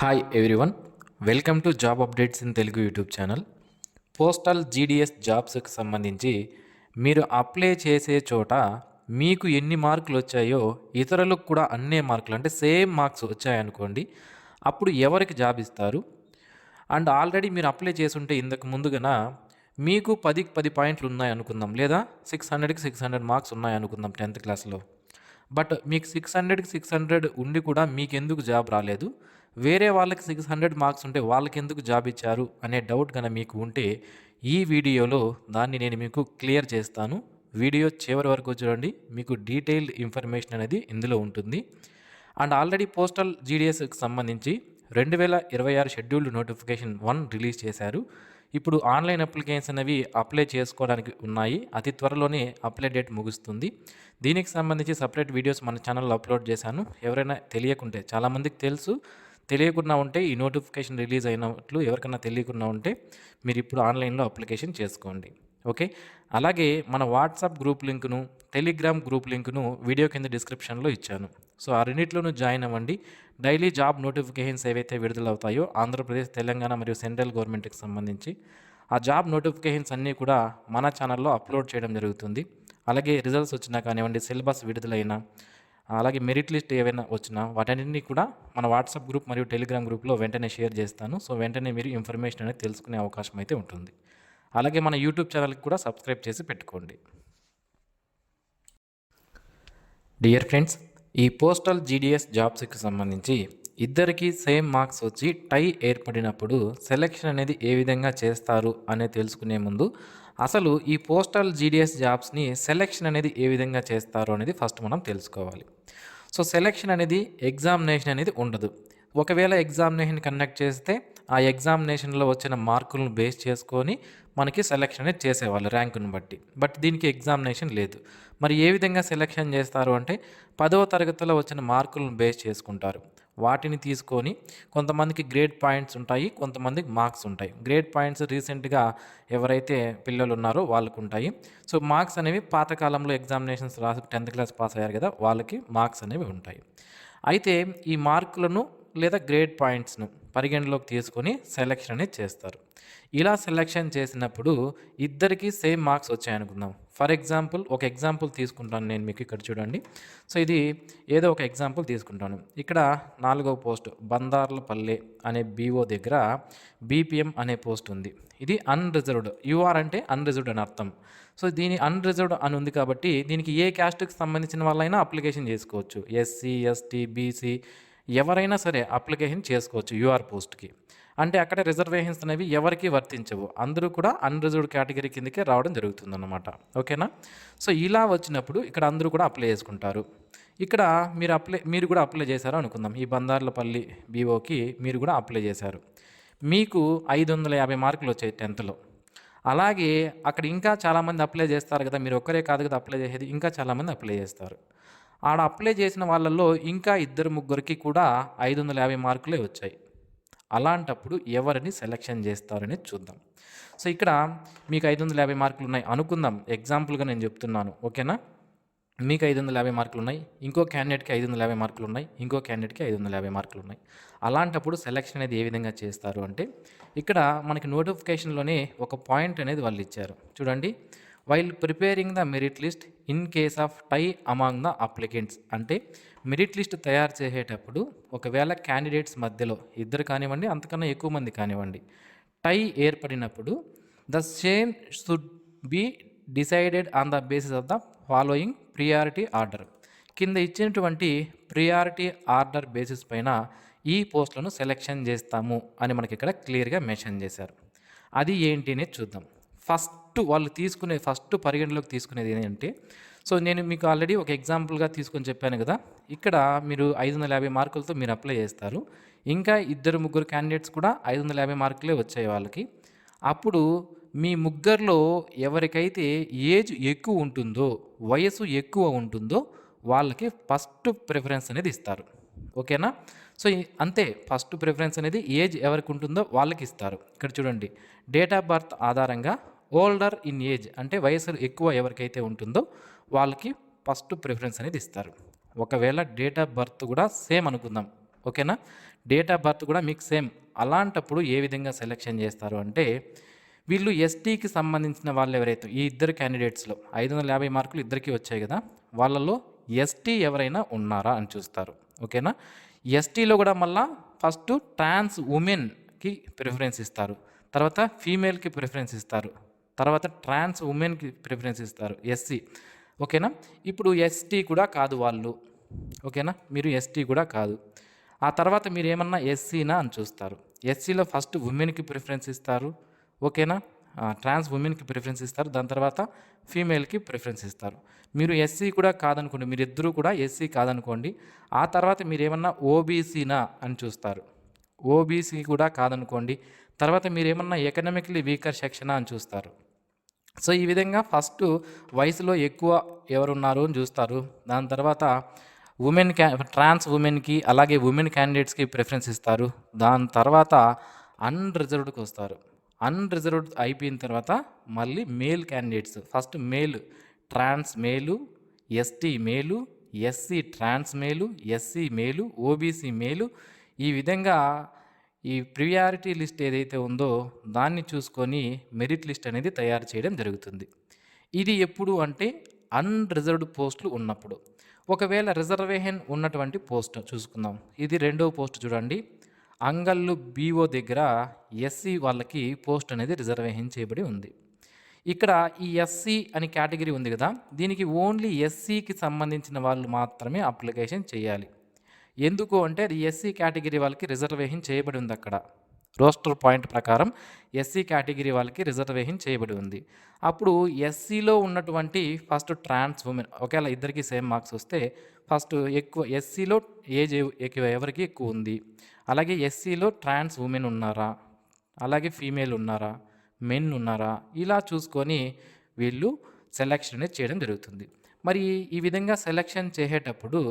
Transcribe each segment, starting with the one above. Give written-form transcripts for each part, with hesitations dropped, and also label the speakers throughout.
Speaker 1: Hi everyone, welcome to job updates in Telugu YouTube channel. Postal GDS జాబ్స్కి సంబంధించి మీరు apply చేసే చోట మీకు ఎన్ని మార్కులు వచ్చాయో ఇతరులకు కూడా అన్నే మార్కులు అంటే సేమ్ మార్క్స్ వచ్చాయనుకోండి, అప్పుడు ఎవరికి జాబ్ ఇస్తారు? అండ్ ఆల్రెడీ మీరు అప్లై చేసుంటే ఇంతకు ముందుగాన మీకు 10కి 10 పాయింట్లు ఉన్నాయనుకుందాం, లేదా 600కి 600 మార్క్స్ ఉన్నాయనుకుందాం 10th క్లాస్లో. బట్ మీకు 600కి 600 ఉండి కూడా మీకెందుకు జాబ్ రాలేదు, వేరే వాళ్ళకి 600 మార్క్స్ ఉంటే వాళ్ళకెందుకు జాబ్ ఇచ్చారు అనే డౌట్ కనుక మీకు ఉంటే ఈ వీడియోలో దాన్ని నేను మీకు క్లియర్ చేస్తాను. వీడియో చివరి వరకు చూడండి, మీకు డీటెయిల్డ్ ఇన్ఫర్మేషన్ అనేది ఇందులో ఉంటుంది. అండ్ ఆల్రెడీ పోస్టల్ జీడిఎస్కి సంబంధించి 2026 షెడ్యూల్డ్ నోటిఫికేషన్ 1 రిలీజ్ చేశారు. ఇప్పుడు ఆన్లైన్ అప్లికేషన్స్ అనేవి అప్లై చేసుకోవడానికి ఉన్నాయి. అతి త్వరలోనే అప్లై డేట్ ముగుస్తుంది. దీనికి సంబంధించి సపరేట్ వీడియోస్ మన ఛానల్లో అప్లోడ్ చేశాను. ఎవరైనా తెలియకుంటే, చాలామందికి తెలుసు, తెలియకుండా ఉంటే ఈ నోటిఫికేషన్ రిలీజ్ అయినట్లు ఎవరికైనా తెలియకుండా ఉంటే మీరు ఇప్పుడు ఆన్లైన్లో అప్లికేషన్ చేసుకోండి. ఓకే, అలాగే మన వాట్సాప్ గ్రూప్ లింకును, టెలిగ్రామ్ గ్రూప్ లింకును వీడియో కింద డిస్క్రిప్షన్లో ఇచ్చాను. సో ఆ రెండింటిలోనూ జాయిన్ అవ్వండి. డైలీ జాబ్ నోటిఫికేషన్స్ ఏవైతే విడుదలవుతాయో ఆంధ్రప్రదేశ్, తెలంగాణ మరియు సెంట్రల్ గవర్నమెంట్కి సంబంధించి ఆ జాబ్ నోటిఫికేషన్స్ అన్నీ కూడా మన ఛానల్లో అప్లోడ్ చేయడం జరుగుతుంది. అలాగే రిజల్ట్స్ వచ్చినా కానివ్వండి, సిలబస్ విడుదలైనా, అలాగే మెరిట్ లిస్ట్ ఏవైనా వచ్చినా వాటన్నింటినీ కూడా మన వాట్సాప్ గ్రూప్ మరియు టెలిగ్రామ్ గ్రూప్లో వెంటనే షేర్ చేస్తాను. సో వెంటనే మీరు ఇన్ఫర్మేషన్ అనేది తెలుసుకునే అవకాశం అయితే ఉంటుంది. అలాగే మన యూట్యూబ్ ఛానల్కి కూడా సబ్స్క్రైబ్ చేసి పెట్టుకోండి. డియర్ ఫ్రెండ్స్, ఈ పోస్టల్ జీడిఎస్ జాబ్స్కి సంబంధించి ఇద్దరికి సేమ్ మార్క్స్ వచ్చి టై ఏర్పడినప్పుడు సెలెక్షన్ అనేది ఏ విధంగా చేస్తారు అనేది తెలుసుకునే ముందు అసలు ఈ పోస్టల్ జీడిఎస్ జాబ్స్ని సెలెక్షన్ అనేది ఏ విధంగా చేస్తారు అనేది ఫస్ట్ మనం తెలుసుకోవాలి. సో సెలెక్షన్ అనేది ఎగ్జామినేషన్ అనేది ఉండదు. ఒకవేళ ఎగ్జామినేషన్ కండక్ట్ చేస్తే ఆ ఎగ్జామినేషన్లో వచ్చిన మార్కులను బేస్ చేసుకొని మనకి సెలెక్షన్ అనేది చేసేవాళ్ళు ర్యాంకును బట్టి. బట్ దీనికి ఎగ్జామినేషన్ లేదు. మరి ఏ విధంగా సెలెక్షన్ చేస్తారు అంటే 10వ తరగతిలో వచ్చిన మార్కులను బేస్ చేసుకుంటారు. వాటిని తీసుకొని కొంతమందికి గ్రేడ్ పాయింట్స్ ఉంటాయి, కొంతమందికి మార్క్స్ ఉంటాయి. గ్రేడ్ పాయింట్స్ రీసెంట్గా ఎవరైతే పిల్లలు ఉన్నారో వాళ్ళకు ఉంటాయి. సో మార్క్స్ అనేవి పాతకాలంలో ఎగ్జామినేషన్స్ రాసి 10th క్లాస్ పాస్ అయ్యారు కదా, వాళ్ళకి మార్క్స్ అనేవి ఉంటాయి. అయితే ఈ మార్కులను లేదా గ్రేడ్ పాయింట్స్ను పరిగణలోకి తీసుకొని సెలెక్షన్ అనేది చేస్తారు. ఇలా సెలెక్షన్ చేసినప్పుడు ఇద్దరికి సేమ్ మార్క్స్ వచ్చాయనుకుందాం. ఫర్ ఎగ్జాంపుల్ ఒక ఎగ్జాంపుల్ తీసుకుంటాను నేను మీకు. ఇక్కడ చూడండి. సో ఇది ఏదో ఒక ఎగ్జాంపుల్ తీసుకుంటాను. ఇక్కడ 4వ పోస్ట్ బందార్లపల్లె అనే బీఓ దగ్గర బీపీఎం అనే పోస్ట్ ఉంది. ఇది అన్రిజర్వ్డ్. యూఆర్ అంటే అన్రిజర్వ్డ్ అని అర్థం. సో దీని అన్రిజర్వ్డ్ అని ఉంది కాబట్టి దీనికి ఏ క్యాస్ట్కి సంబంధించిన వాళ్ళైనా అప్లికేషన్ చేసుకోవచ్చు. ఎస్సీ, ఎస్టీ, బీసీ ఎవరైనా సరే అప్లికేషన్ చేసుకోవచ్చు యూఆర్ పోస్ట్కి. అంటే అక్కడ రిజర్వేషన్స్ అనేవి ఎవరికి వర్తించవు. అందరూ కూడా అన్రిజర్వ్డ్ కేటగిరీ కిందకే రావడం జరుగుతుందన్నమాట. ఓకేనా? సో ఇలా వచ్చినప్పుడు ఇక్కడ అందరూ కూడా అప్లై చేసుకుంటారు. ఇక్కడ మీరు కూడా అప్లై చేశారు అనుకుందాం. ఈ బందార్లపల్లి బీఓకి మీరు కూడా అప్లై చేశారు. మీకు 550 మార్కులు వచ్చాయి 10thలో. అలాగే అక్కడ ఇంకా చాలామంది అప్లై చేస్తారు కదా, మీరు ఒక్కరే కాదు కదా అప్లై చేసేది, ఇంకా చాలామంది అప్లై చేస్తారు. ఆడ అప్లై చేసిన వాళ్ళల్లో ఇంకా 2-3కి కూడా 550 మార్కులే వచ్చాయి. అలాంటప్పుడు ఎవరిని సెలెక్షన్ చేస్తారని చూద్దాం. సో ఇక్కడ మీకు 550 మార్కులు ఉన్నాయి అనుకుందాం, ఎగ్జాంపుల్గా నేను చెప్తున్నాను. ఓకేనా? మీకు 550 మార్కులు ఉన్నాయి, ఇంకో క్యాండిడేట్కి 550 మార్కులు ఉన్నాయి, ఇంకో క్యాండిడేట్కి 550 మార్కులు ఉన్నాయి. అలాంటప్పుడు సెలెక్షన్ అనేది ఏ విధంగా చేస్తారు అంటే ఇక్కడ మనకి నోటిఫికేషన్లోనే ఒక పాయింట్ అనేది వాళ్ళు ఇచ్చారు. చూడండి, while preparing the merit list in case of tie among the applicants. అంటే మెరిట్ లిస్ట్ తయారు చేసేటప్పుడు ఒకవేళ క్యాండిడేట్స్ మధ్యలో ఇద్దరు కానివ్వండి, అంతకన్నా ఎక్కువ మంది కానివ్వండి, టై ఏర్పడినప్పుడు the same should be decided on the basis of the following priority order. కింద ఇచ్చినటువంటి ప్రియారిటీ ఆర్డర్ బేసిస్ పైన ఈ పోస్టులను సెలెక్షన్ చేస్తాము అని మనకి ఇక్కడ క్లియర్గా మెన్షన్ చేశారు. అది ఏంటి అనేది చూద్దాం. ఫస్ట్ పరిగణలోకి తీసుకునేది ఏంటంటే, సో నేను మీకు ఆల్రెడీ ఒక ఎగ్జాంపుల్గా తీసుకొని చెప్పాను కదా, ఇక్కడ మీరు 550 మార్కులతో మీరు అప్లై చేస్తారు. ఇంకా 2-3 క్యాండిడేట్స్ కూడా 550 మార్కులే వచ్చాయి వాళ్ళకి. అప్పుడు మీ ముగ్గురిలో ఎవరికైతే ఏజ్ ఎక్కువ ఉంటుందో, వయసు ఎక్కువ ఉంటుందో వాళ్ళకి ఫస్ట్ ప్రిఫరెన్స్ అనేది ఇస్తారు. ఓకేనా? సో అంతే, ఫస్ట్ ప్రిఫరెన్స్ అనేది ఏజ్ ఎవరికి ఉంటుందో వాళ్ళకి ఇస్తారు. ఇక్కడ చూడండి, డేట్ ఆఫ్ బర్త్ ఆధారంగా ఓల్డర్ ఇన్ ఏజ్ అంటే వయసు ఎక్కువ ఎవరికైతే ఉంటుందో వాళ్ళకి ఫస్ట్ ప్రిఫరెన్స్ అనేది ఇస్తారు. ఒకవేళ డేట్ ఆఫ్ బర్త్ కూడా సేమ్ అనుకుందాం, ఓకేనా? డేట్ ఆఫ్ బర్త్ కూడా మీకు సేమ్. అలాంటప్పుడు ఏ విధంగా సెలెక్షన్ చేస్తారు అంటే, వీళ్ళు ఎస్టీకి సంబంధించిన వాళ్ళు ఎవరైతే ఈ ఇద్దరు క్యాండిడేట్స్‌లో 550 మార్కులు ఇద్దరికీ వచ్చాయి కదా! వాళ్ళలో ఎస్టీ ఎవరైనా ఉన్నారా అని చూస్తారు. ఓకేనా? ఎస్టీలో కూడా మళ్ళా ఫస్ట్ ట్రాన్స్ వుమెన్‌కి ప్రిఫరెన్స్ ఇస్తారు. తర్వాత ఫీమేల్‌కి ప్రిఫరెన్స్ ఇస్తారు. తర్వాత ట్రాన్స్ వుమెన్‌కి ప్రిఫరెన్స్ ఇస్తారు. ఎస్సీ. ఓకేనా? ఇప్పుడు ఎస్టీ కూడా కాదు వాళ్ళు. ఓకేనా? మీరు ఎస్టీ కూడా కాదు. ఆ తర్వాత మీరేమన్నా ఎస్సీనా అని చూస్తారు. ఎస్సీలో ఫస్ట్ వుమెన్‌కి ప్రిఫరెన్స్ ఇస్తారు. ఓకేనా? ట్రాన్స్ వుమెన్‌కి ప్రిఫరెన్స్ ఇస్తారు. దాని తర్వాత ఫీమేల్‌కి ప్రిఫరెన్స్ ఇస్తారు. మీరు ఎస్సీ కూడా కాదనుకోండి, మీరిద్దరూ కూడా ఎస్సీ కాదనుకోండి. ఆ తర్వాత మీరేమన్నా ఓబీసీనా అని చూస్తారు. ఓబీసీ కూడా కాదనుకోండి. తర్వాత మీరేమన్నా ఎకనామికల్లీ వీకర్ సెక్షనా అని చూస్తారు. సో, ఈ విధంగా ఫస్టు వయసులో ఎక్కువ ఎవరున్నారు అని చూస్తారు. దాని తర్వాత ట్రాన్స్ వుమెన్‌కి అలాగే వుమెన్ క్యాండిడేట్స్‌కి ప్రిఫరెన్స్ ఇస్తారు. దాని తర్వాత అన్‌రిజర్వ్డ్‌కొస్తారు. అన్‌రిజర్వ్డ్ అయిపోయిన తర్వాత మళ్ళీ మేల్ క్యాండిడేట్స్. ఫస్ట్ మేల్, ట్రాన్స్ మేలు, ఎస్టీ మేలు, ఎస్సీ ట్రాన్స్ మేలు, ఎస్సీ మేలు, ఓబీసీ మేలు. ఈ విధంగా ఈ ప్రియారిటీ లిస్ట్ ఏదైతే ఉందో దాన్ని చూసుకొని మెరిట్ లిస్ట్ అనేది తయారు చేయడం జరుగుతుంది. ఇది ఎప్పుడు అంటే అన్‌రిజర్వ్డ్ పోస్టులు ఉన్నప్పుడు. ఒకవేళ రిజర్వేషన్ ఉన్నటువంటి పోస్ట్ చూసుకుందాం. ఇది రెండవ పోస్ట్ చూడండి. అంగల్లు బీఓ దగ్గర ఎస్సీ వాళ్ళకి పోస్ట్ అనేది రిజర్వేషన్ చేయబడి ఉంది. ఇక్కడ ఈ ఎస్సీ అని కేటగిరీ ఉంది కదా! దీనికి ఓన్లీ ఎస్సీకి సంబంధించిన వాళ్ళు మాత్రమే అప్లికేషన్ చేయాలి. ఎందుకు అంటే అది ఎస్సీ కేటగిరీ వాళ్ళకి రిజర్వేషన్ చేయబడి ఉంది అక్కడ. రోస్టర్ పాయింట్ ప్రకారం ఎస్సీ కేటగిరీ వాళ్ళకి రిజర్వేషన్ చేయబడి ఉంది. అప్పుడు ఎస్సీలో ఉన్నటువంటి ఫస్ట్ ట్రాన్స్ వుమెన్ ఒకవేళ ఇద్దరికి సేమ్ మార్క్స్ వస్తే ఫస్ట్ ఎక్కువ ఎస్సీలో ఏజ్ ఎవరికి ఎక్కువ ఉంది, అలాగే ఎస్సీలో ట్రాన్స్ వుమెన్ ఉన్నారా, అలాగే ఫీమేల్ ఉన్నారా, మెన్ ఉన్నారా, ఇలా చూసుకొని వీళ్ళు సెలెక్షన్ అనేది చేయడం జరుగుతుంది. మరి ఈ విధంగా సెలెక్షన్ చేసేటప్పుడు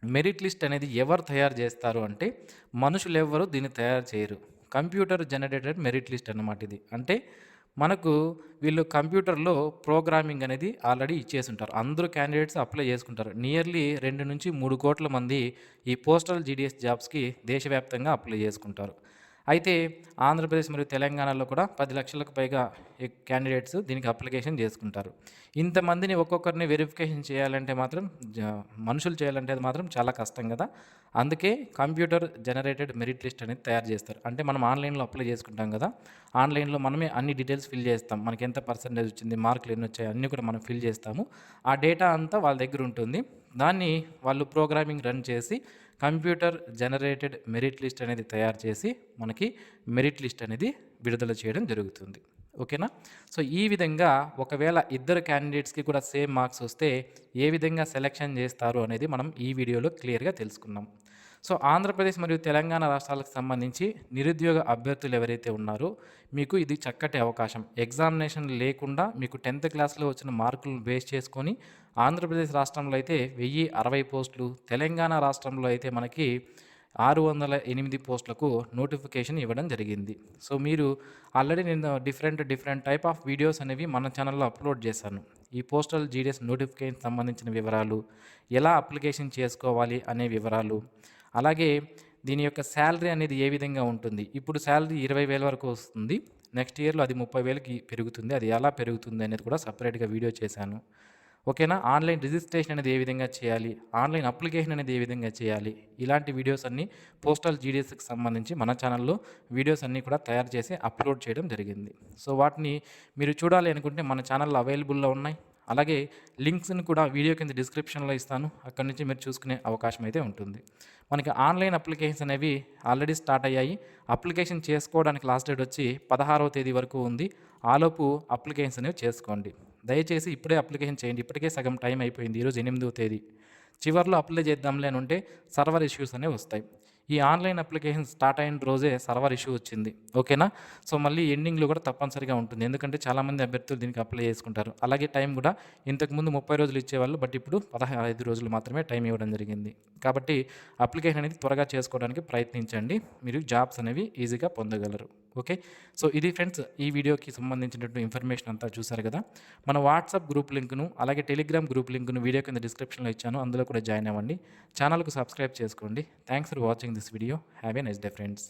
Speaker 1: మెరిట్ లిస్ట్ అనేది ఎవరు తయారు చేస్తారు అంటే మనుషులు ఎవ్వరు దీన్ని తయారు చేయరు. కంప్యూటర్ జనరేటెడ్ మెరిట్ లిస్ట్ అన్నమాట ఇది. అంటే మనకు వీళ్ళు కంప్యూటర్లో ప్రోగ్రామింగ్ అనేది ఆల్రెడీ ఇచ్చేసి ఉంటారు. అందరూ క్యాండిడేట్స్ అప్లై చేసుకుంటారు. నియర్లీ 2-3 కోట్ల మంది ఈ పోస్టల్ జీడీఎస్ జాబ్స్కి దేశవ్యాప్తంగా అప్లై చేసుకుంటారు. అయితే ఆంధ్రప్రదేశ్ మరియు తెలంగాణలో కూడా 10 లక్షలకు పైగా క్యాండిడేట్స్ దీనికి అప్లికేషన్ చేసుకుంటారు. ఇంతమందిని ఒక్కొక్కరిని వెరిఫికేషన్ చేయాలంటే మాత్రం మనుషులు చేయాలంటే అది మాత్రం చాలా కష్టం కదా! అందుకే కంప్యూటర్ జనరేటెడ్ మెరిట్ లిస్ట్ అనేది తయారు చేస్తారు. అంటే మనం ఆన్లైన్లో అప్లై చేసుకుంటాం కదా! ఆన్లైన్లో మనమే అన్ని డీటెయిల్స్ ఫిల్ చేస్తాం. మనకి ఎంత పర్సెంటేజ్ వచ్చింది, మార్కులు ఎన్ని వచ్చాయి అన్నీ కూడా మనం ఫిల్ చేస్తాము. ఆ డేటా అంతా వాళ్ళ దగ్గర ఉంటుంది. దాన్ని వాళ్ళు ప్రోగ్రామింగ్ రన్ చేసి కంప్యూటర్ జనరేటెడ్ మెరిట్ లిస్ట్ అనేది తయారు చేసి మనకి మెరిట్ లిస్ట్ అనేది విడుదల చేయడం జరుగుతుంది. ఓకేనా? సో, ఈ విధంగా ఒకవేళ ఇద్దరు క్యాండిడేట్స్‌కి కూడా సేమ్ మార్క్స్ వస్తే ఏ విధంగా సెలెక్షన్ చేస్తారు అనేది మనం ఈ వీడియోలో క్లియర్‌గా తెలుసుకున్నాం. సో, ఆంధ్రప్రదేశ్ మరియు తెలంగాణ రాష్ట్రాలకు సంబంధించి నిరుద్యోగ అభ్యర్థులు ఎవరైతే ఉన్నారో మీకు ఇది చక్కటి అవకాశం. ఎగ్జామినేషన్ లేకుండా మీకు 10th క్లాస్‌లో వచ్చిన మార్కులను బేస్ చేసుకొని ఆంధ్రప్రదేశ్ రాష్ట్రంలో అయితే 1060 పోస్టులు, తెలంగాణ రాష్ట్రంలో అయితే మనకి 608 పోస్టులకు నోటిఫికేషన్ ఇవ్వడం జరిగింది. సో, మీరు ఆల్రెడీ నేను డిఫరెంట్ టైప్ ఆఫ్ వీడియోస్ అనేవి మన ఛానల్‌లో అప్లోడ్ చేశాను. ఈ పోస్టల్ జీడీఎస్ నోటిఫికేషన్ సంబంధించిన వివరాలు, ఎలా అప్లికేషన్ చేసుకోవాలి అనే వివరాలు, అలాగే దీని యొక్క శాలరీ అనేది ఏ విధంగా ఉంటుంది. ఇప్పుడు శాలరీ 20,000 వరకు వస్తుంది. నెక్స్ట్ ఇయర్‌లో అది 30,000కి పెరుగుతుంది. అది ఎలా పెరుగుతుంది అనేది కూడా సెపరేట్‌గా వీడియో చేశాను. ఓకేనా? ఆన్లైన్ రిజిస్ట్రేషన్ అనేది ఏ విధంగా చేయాలి, ఆన్లైన్ అప్లికేషన్ అనేది ఏ విధంగా చేయాలి, ఇలాంటి వీడియోస్ అన్నీ పోస్టల్ జీడీఎస్కి సంబంధించి మన ఛానల్లో వీడియోస్ అన్నీ కూడా తయారు చేసి అప్లోడ్ చేయడం జరిగింది. సో, వాటిని మీరు చూడాలి అనుకుంటే మన ఛానల్లో అవైలబుల్లో ఉన్నాయి. అలాగే లింక్స్ని కూడా వీడియో కింద డిస్క్రిప్షన్లో ఇస్తాను. అక్కడి నుంచి మీరు చూసుకునే అవకాశం అయితే ఉంటుంది. మనకి ఆన్లైన్ అప్లికేషన్స్ అనేవి ఆల్రెడీ స్టార్ట్ అయ్యాయి. అప్లికేషన్ చేసుకోవడానికి లాస్ట్ డేట్ వచ్చి 16వ తేదీ వరకు ఉంది. ఆలోపు అప్లికేషన్స్ అనేవి చేసుకోండి. దయచేసి ఇప్పుడే అప్లికేషన్ చేయండి. ఇప్పటికే సగం టైం అయిపోయింది. ఈరోజు 8వ తేదీ. చివరిలో అప్లై చేద్దాంలే అని ఉంటే సర్వర్ ఇష్యూస్ అనేవి వస్తాయి. ఈ ఆన్లైన్ అప్లికేషన్ స్టార్ట్ అయిన రోజే సర్వర్ ఇష్యూ వచ్చింది. ఓకేనా? సో, మళ్ళీ ఎండింగ్‌లో కూడా తప్పనిసరిగా ఉంటుంది. ఎందుకంటే చాలామంది అభ్యర్థులు దీనికి అప్లై చేసుకుంటారు. అలాగే టైం కూడా ఇంతకుముందు 30 రోజులు ఇచ్చేవాళ్ళు. బట్ ఇప్పుడు 15 రోజులు మాత్రమే టైం ఇవ్వడం జరిగింది. కాబట్టి అప్లికేషన్ అనేది త్వరగా చేసుకోవడానికి ప్రయత్నించండి. మీరు జాబ్స్ అనేవి ఈజీగా పొందగలరు. ఓకే. సో, ఇది ఫ్రెండ్స్ ఈ వీడియోకి సంబంధించినటువంటి ఇన్ఫర్మేషన్ అంతా చూసారు కదా! మన వాట్సాప్ గ్రూప్ లింక్‌ను, అలాగే టెలిగ్రామ్ గ్రూప్ లింక్‌ను వీడియో కింద డిస్క్రిప్షన్‌లో ఇచ్చాను. అందులో కూడా జాయిన్ అవ్వండి. ఛానెల్‌కు సబ్స్క్రైబ్ చేసుకోండి. Thanks for watching this video. Have a nice day friends.